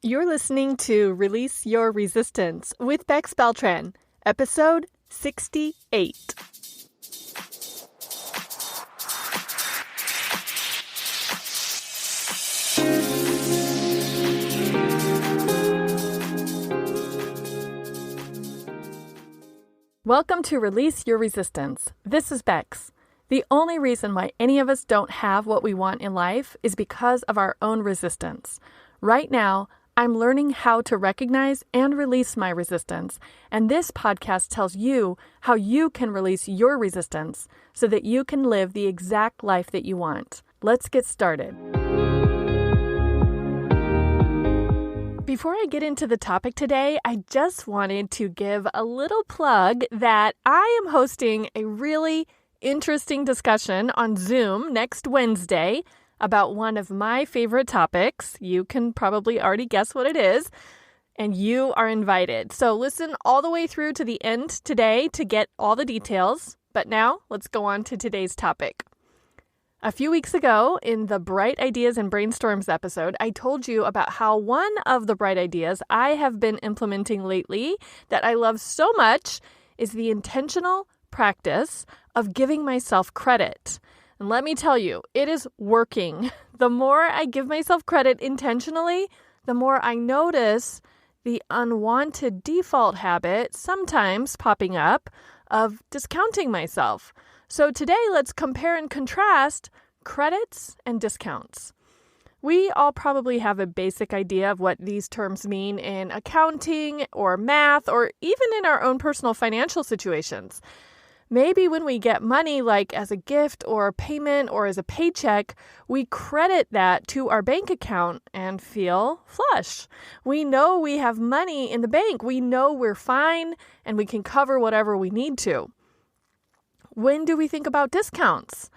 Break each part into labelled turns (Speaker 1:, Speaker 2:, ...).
Speaker 1: You're listening to Release Your Resistance with Bex Beltran, episode 68. Welcome to Release Your Resistance. This is Bex. The only reason why any of us don't have what we want in life is because of our own resistance. Right now, I'm learning how to recognize and release my resistance, and this podcast tells you how you can release your resistance so that you can live the exact life that you want. Let's get started. Before I get into the topic today, I just wanted to give a little plug that I am hosting a really interesting discussion on Zoom next Wednesday about one of my favorite topics. You can probably already guess what it is, and you are invited. So listen all the way through to the end today to get all the details. But now let's go on to today's topic. A few weeks ago, in the Bright Ideas and Brainstorms episode, I told you about how one of the bright ideas I have been implementing lately that I love so much is the intentional practice of giving myself credit. And let me tell you, it is working. The more I give myself credit intentionally, the more I notice the unwanted default habit sometimes popping up of discounting myself. So today, let's compare and contrast credits and discounts. We all probably have a basic idea of what these terms mean in accounting or math or even in our own personal financial situations. Maybe when we get money, like as a gift or a payment or as a paycheck, we credit that to our bank account and feel flush. We know we have money in the bank. We know we're fine and we can cover whatever we need to. When do we think about discounts?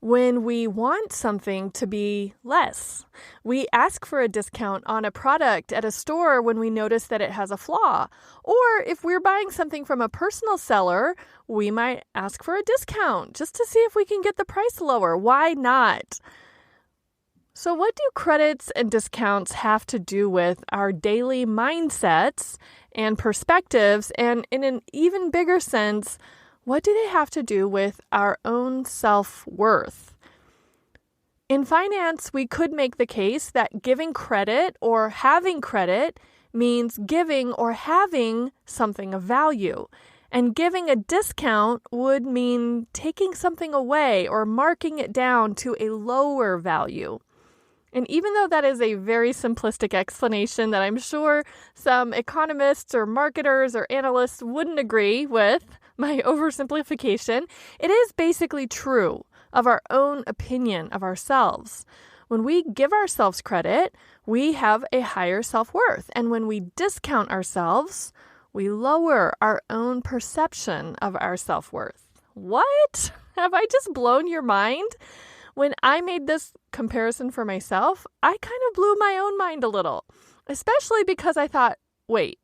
Speaker 1: When we want something to be less. We ask for a discount on a product at a store when we notice that it has a flaw. Or if we're buying something from a personal seller, we might ask for a discount just to see if we can get the price lower. Why not? So what do credits and discounts have to do with our daily mindsets and perspectives? And in an even bigger sense, what do they have to do with our own self-worth? In finance, we could make the case that giving credit or having credit means giving or having something of value. And giving a discount would mean taking something away or marking it down to a lower value. And even though that is a very simplistic explanation that I'm sure some economists or marketers or analysts wouldn't agree with, my oversimplification, it is basically true of our own opinion of ourselves. When we give ourselves credit, we have a higher self-worth. And when we discount ourselves, we lower our own perception of our self-worth. What? Have I just blown your mind? When I made this comparison for myself, I kind of blew my own mind a little, especially because I thought, wait,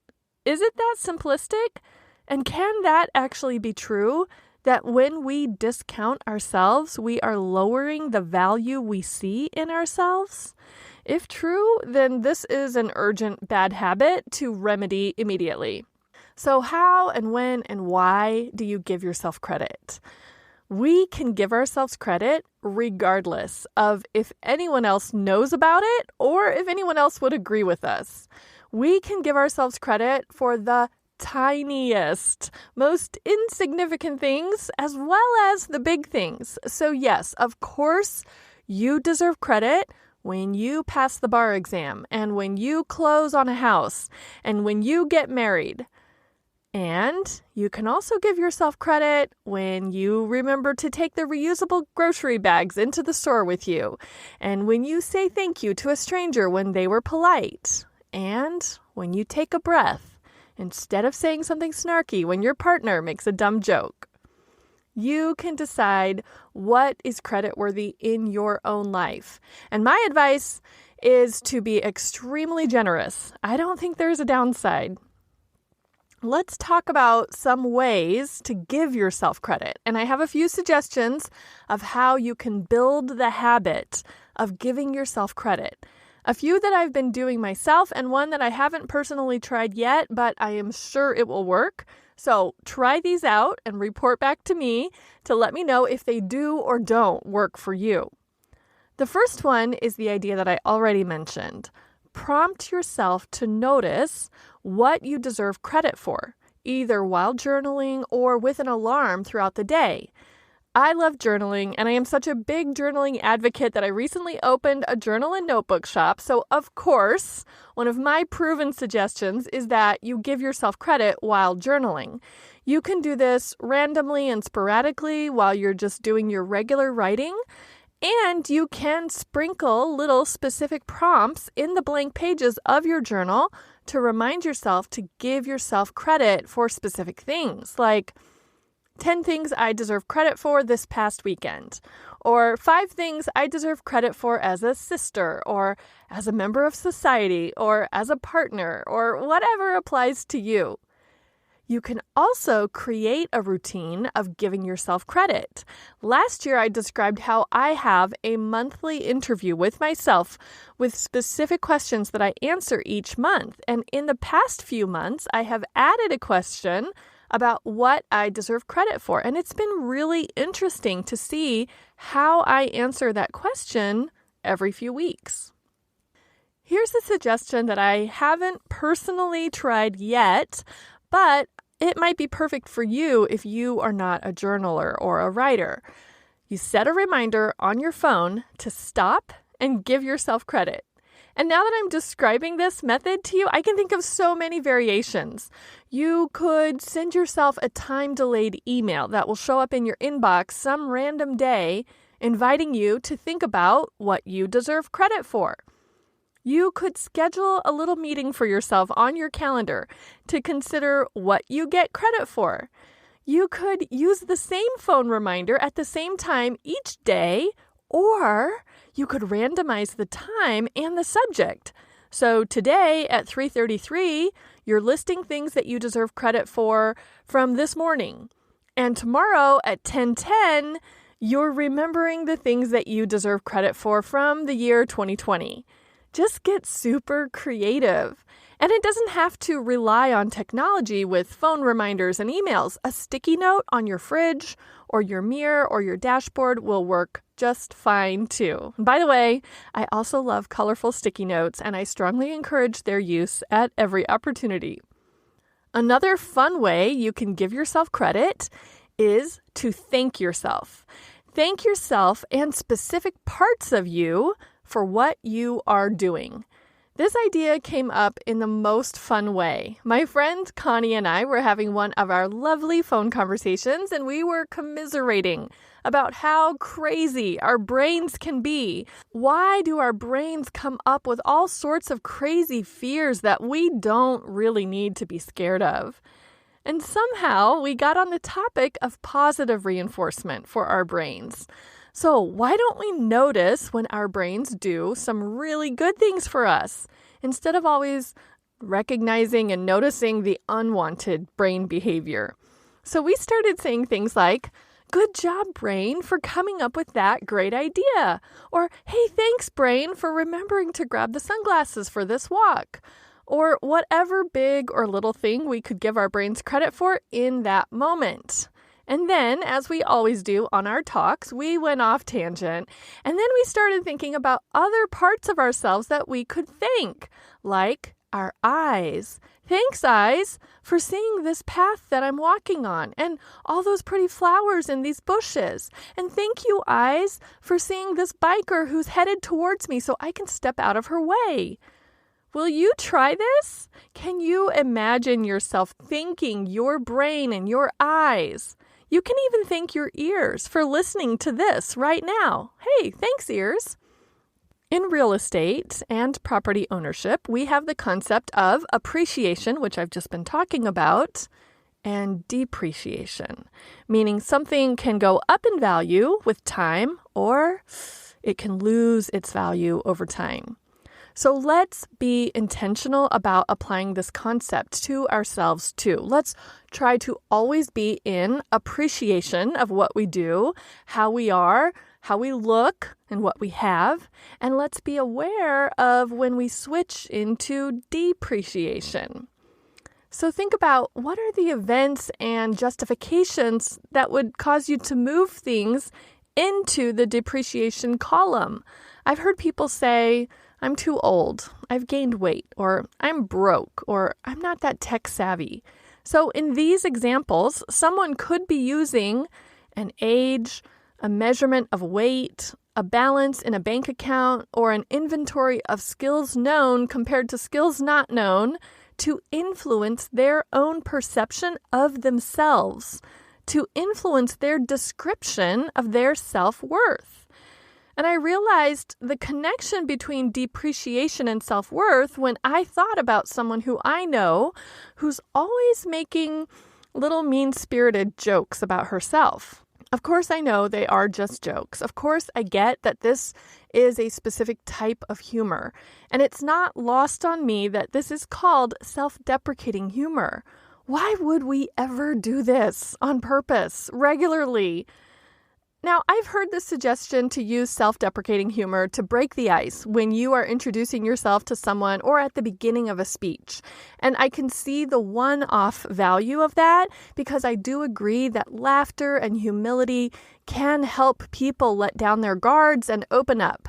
Speaker 1: is it that simplistic? And can that actually be true? That when we discount ourselves, we are lowering the value we see in ourselves? If true, then this is an urgent bad habit to remedy immediately. So how and when and why do you give yourself credit? We can give ourselves credit regardless of if anyone else knows about it or if anyone else would agree with us. We can give ourselves credit for the tiniest, most insignificant things as well as the big things. So yes, of course, you deserve credit when you pass the bar exam and when you close on a house and when you get married. And you can also give yourself credit when you remember to take the reusable grocery bags into the store with you, and when you say thank you to a stranger when they were polite, and when you take a breath instead of saying something snarky when your partner makes a dumb joke. You can decide what is credit-worthy in your own life. And my advice is to be extremely generous. I don't think there's a downside. Let's talk about some ways to give yourself credit. And I have a few suggestions of how you can build the habit of giving yourself credit. A few that I've been doing myself and one that I haven't personally tried yet, but I am sure it will work. So try these out and report back to me to let me know if they do or don't work for you. The first one is the idea that I already mentioned. Prompt yourself to notice what you deserve credit for, either while journaling or with an alarm throughout the day. I love journaling, and I am such a big journaling advocate that I recently opened a journal and notebook shop. So, of course, one of my proven suggestions is that you give yourself credit while journaling. You can do this randomly and sporadically while you're just doing your regular writing, and you can sprinkle little specific prompts in the blank pages of your journal to remind yourself to give yourself credit for specific things, like 10 things I deserve credit for this past weekend, or 5 things I deserve credit for as a sister, or as a member of society, or as a partner, or whatever applies to you. You can also create a routine of giving yourself credit. Last year, I described how I have a monthly interview with myself with specific questions that I answer each month. And in the past few months, I have added a question about what I deserve credit for. And it's been really interesting to see how I answer that question every few weeks. Here's a suggestion that I haven't personally tried yet, but it might be perfect for you if you are not a journaler or a writer. You set a reminder on your phone to stop and give yourself credit. And now that I'm describing this method to you, I can think of so many variations. You could send yourself a time-delayed email that will show up in your inbox some random day, inviting you to think about what you deserve credit for. You could schedule a little meeting for yourself on your calendar to consider what you get credit for. You could use the same phone reminder at the same time each day, or you could randomize the time and the subject. So today at 3:33, you're listing things that you deserve credit for from this morning. And tomorrow at 10:10, you're remembering the things that you deserve credit for from the year 2020. Just get super creative. And it doesn't have to rely on technology with phone reminders and emails. A sticky note on your fridge or your mirror or your dashboard will work just fine too. By the way, I also love colorful sticky notes, and I strongly encourage their use at every opportunity. Another fun way you can give yourself credit is to thank yourself. Thank yourself and specific parts of you for what you are doing. This idea came up in the most fun way. My friend Connie and I were having one of our lovely phone conversations, and we were commiserating about how crazy our brains can be. Why do our brains come up with all sorts of crazy fears that we don't really need to be scared of? And somehow we got on the topic of positive reinforcement for our brains. So why don't we notice when our brains do some really good things for us, instead of always recognizing and noticing the unwanted brain behavior? So we started saying things like, "Good job, brain, for coming up with that great idea." Or, "Hey, thanks, brain, for remembering to grab the sunglasses for this walk." Or whatever big or little thing we could give our brains credit for in that moment. And then, as we always do on our talks, we went off tangent, and then we started thinking about other parts of ourselves that we could thank, like our eyes. Thanks, eyes, for seeing this path that I'm walking on, and all those pretty flowers in these bushes. And thank you, eyes, for seeing this biker who's headed towards me so I can step out of her way. Will you try this? Can you imagine yourself thanking your brain and your eyes? You can even thank your ears for listening to this right now. Hey, thanks, ears. In real estate and property ownership, we have the concept of appreciation, which I've just been talking about, and depreciation, meaning something can go up in value with time or it can lose its value over time. So let's be intentional about applying this concept to ourselves too. Let's try to always be in appreciation of what we do, how we are, how we look and what we have, and let's be aware of when we switch into depreciation. So think about what are the events and justifications that would cause you to move things into the depreciation column. I've heard people say, I'm too old, I've gained weight, or I'm broke, or I'm not that tech savvy. So in these examples, someone could be using an age, a measurement of weight, a balance in a bank account, or an inventory of skills known compared to skills not known to influence their own perception of themselves, to influence their description of their self-worth. And I realized the connection between depreciation and self-worth when I thought about someone who I know who's always making little mean-spirited jokes about herself. Of course, I know they are just jokes. Of course, I get that this is a specific type of humor. And it's not lost on me that this is called self-deprecating humor. Why would we ever do this on purpose, regularly? Now, I've heard this suggestion to use self-deprecating humor to break the ice when you are introducing yourself to someone or at the beginning of a speech. And I can see the one-off value of that because I do agree that laughter and humility can help people let down their guards and open up.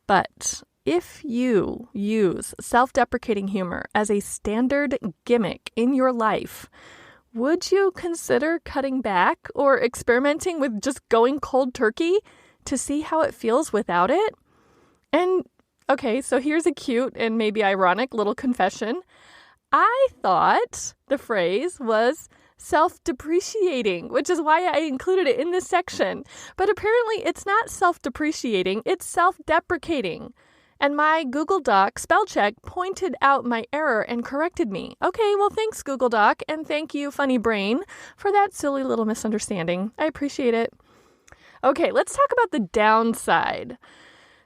Speaker 1: But if you use self-deprecating humor as a standard gimmick in your life, would you consider cutting back or experimenting with just going cold turkey to see how it feels without it? And okay, so here's a cute and maybe ironic little confession. I thought the phrase was self-depreciating, which is why I included it in this section. But apparently it's not self-depreciating, it's self-deprecating. And my Google Doc spell check pointed out my error and corrected me. Okay, well, thanks, Google Doc, and thank you, Funny Brain, for that silly little misunderstanding. I appreciate it. Okay, let's talk about the downside.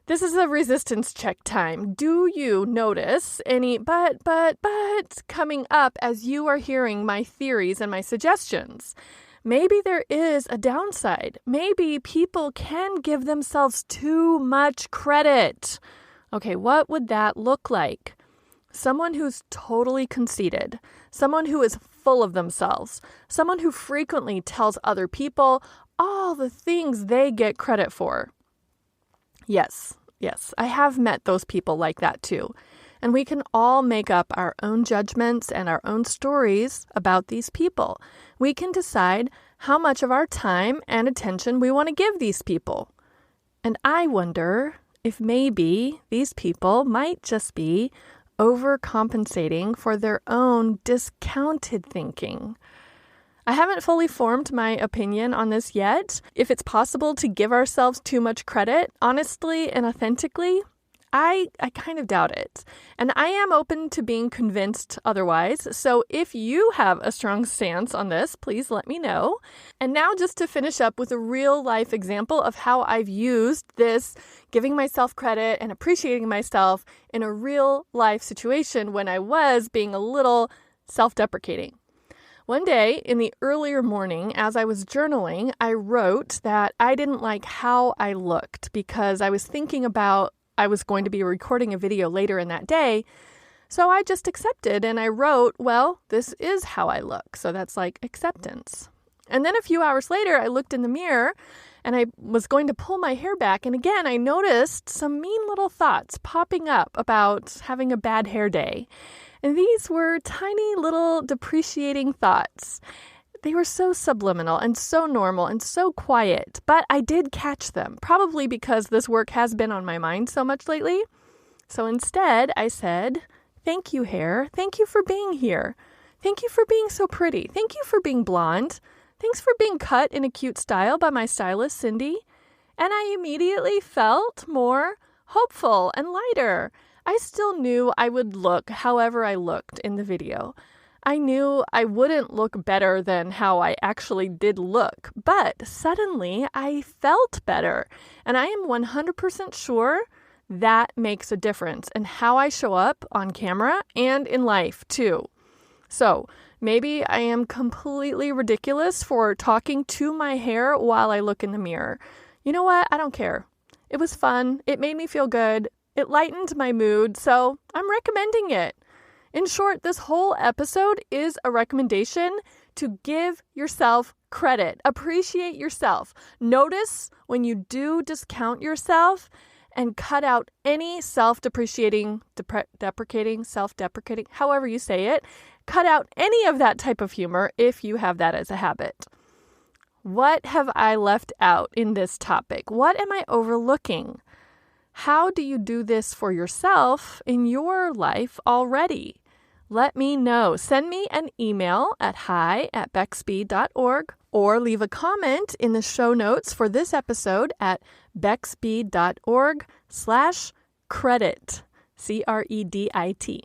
Speaker 1: This is a resistance check time. Do you notice any but coming up as you are hearing my theories and my suggestions? Maybe there is a downside. Maybe people can give themselves too much credit. Okay, what would that look like? Someone who's totally conceited, someone who is full of themselves, someone who frequently tells other people all the things they get credit for. Yes, I have met those people like that too. And we can all make up our own judgments and our own stories about these people. We can decide how much of our time and attention we want to give these people. And I wonder if maybe these people might just be overcompensating for their own discounted thinking. I haven't fully formed my opinion on this yet. If it's possible to give ourselves too much credit, honestly and authentically, I kind of doubt it. And I am open to being convinced otherwise. So if you have a strong stance on this, please let me know. And now just to finish up with a real life example of how I've used this giving myself credit and appreciating myself in a real life situation when I was being a little self-deprecating. One day in the earlier morning, as I was journaling, I wrote that I didn't like how I looked because I was thinking about I was going to be recording a video later in that day. So I just accepted and I wrote, well, this is how I look. So that's like acceptance. And then a few hours later, I looked in the mirror and I was going to pull my hair back. And again, I noticed some mean little thoughts popping up about having a bad hair day. And these were tiny little depreciating thoughts. They were so subliminal and so normal and so quiet, but I did catch them, probably because this work has been on my mind so much lately. So instead, I said, thank you, hair. Thank you for being here. Thank you for being so pretty. Thank you for being blonde. Thanks for being cut in a cute style by my stylist, Cindy. And I immediately felt more hopeful and lighter. I still knew I would look however I looked in the video. I knew I wouldn't look better than how I actually did look, but suddenly I felt better. And I am 100% sure that makes a difference in how I show up on camera and in life too. So maybe I am completely ridiculous for talking to my hair while I look in the mirror. You know what? I don't care. It was fun. It made me feel good. It lightened my mood, so I'm recommending it. In short, this whole episode is a recommendation to give yourself credit. Appreciate yourself. Notice when you do discount yourself and cut out any self-deprecating, self-deprecating, however you say it. Cut out any of that type of humor if you have that as a habit. What have I left out in this topic? What am I overlooking? How do you do this for yourself in your life already? Let me know. Send me an email at hi@bexby.org or leave a comment in the show notes for this episode at bexby.org/credit, CREDIT.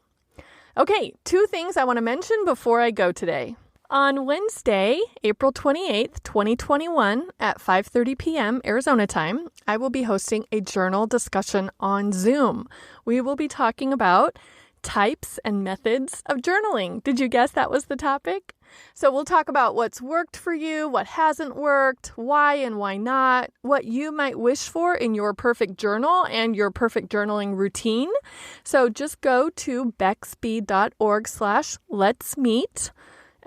Speaker 1: Okay, 2 things I want to mention before I go today. On Wednesday, April 28th, 2021 at 5:30 p.m. Arizona time, I will be hosting a journal discussion on Zoom. We will be talking about types and methods of journaling. Did you guess that was the topic? So we'll talk about what's worked for you, what hasn't worked, why and why not, what you might wish for in your perfect journal and your perfect journaling routine. So just go to bexby.org/let's meet.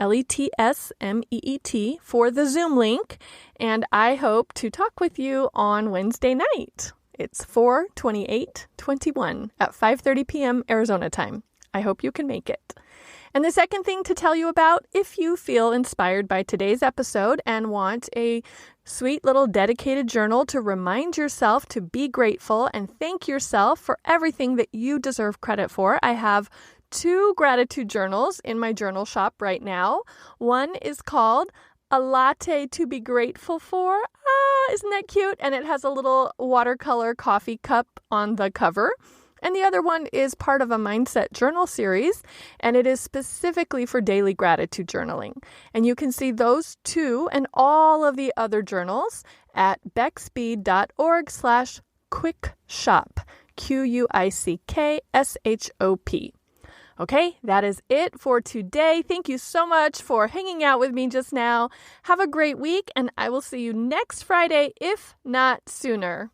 Speaker 1: LETSMEET for the Zoom link, and I hope to talk with you on Wednesday night. It's 4/28/21 at 5:30 p.m. Arizona time. I hope you can make it. And the second thing to tell you about, if you feel inspired by today's episode and want a sweet little dedicated journal to remind yourself to be grateful and thank yourself for everything that you deserve credit for, I have 2 gratitude journals in my journal shop right now. One is called A Latte to Be Grateful For. Isn't that cute? And it has a little watercolor coffee cup on the cover. And the other one is part of a mindset journal series, and it is specifically for daily gratitude journaling. And you can see those 2 and all of the other journals at bexby.org/quickshop, QUICKSHOP. Okay, that is it for today. Thank you so much for hanging out with me just now. Have a great week, and I will see you next Friday, if not sooner.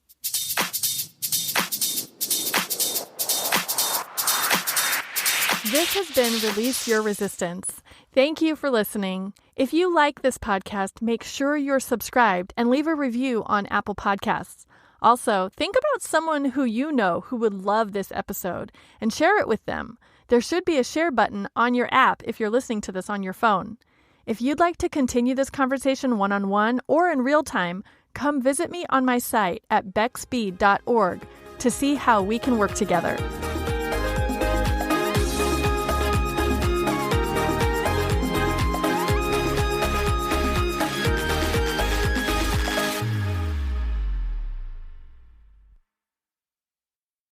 Speaker 1: This has been Release Your Resistance. Thank you for listening. If you like this podcast, make sure you're subscribed and leave a review on Apple Podcasts. Also, think about someone who you know who would love this episode and share it with them. There should be a share button on your app if you're listening to this on your phone. If you'd like to continue this conversation one-on-one or in real time, come visit me on my site at bexby.org to see how we can work together.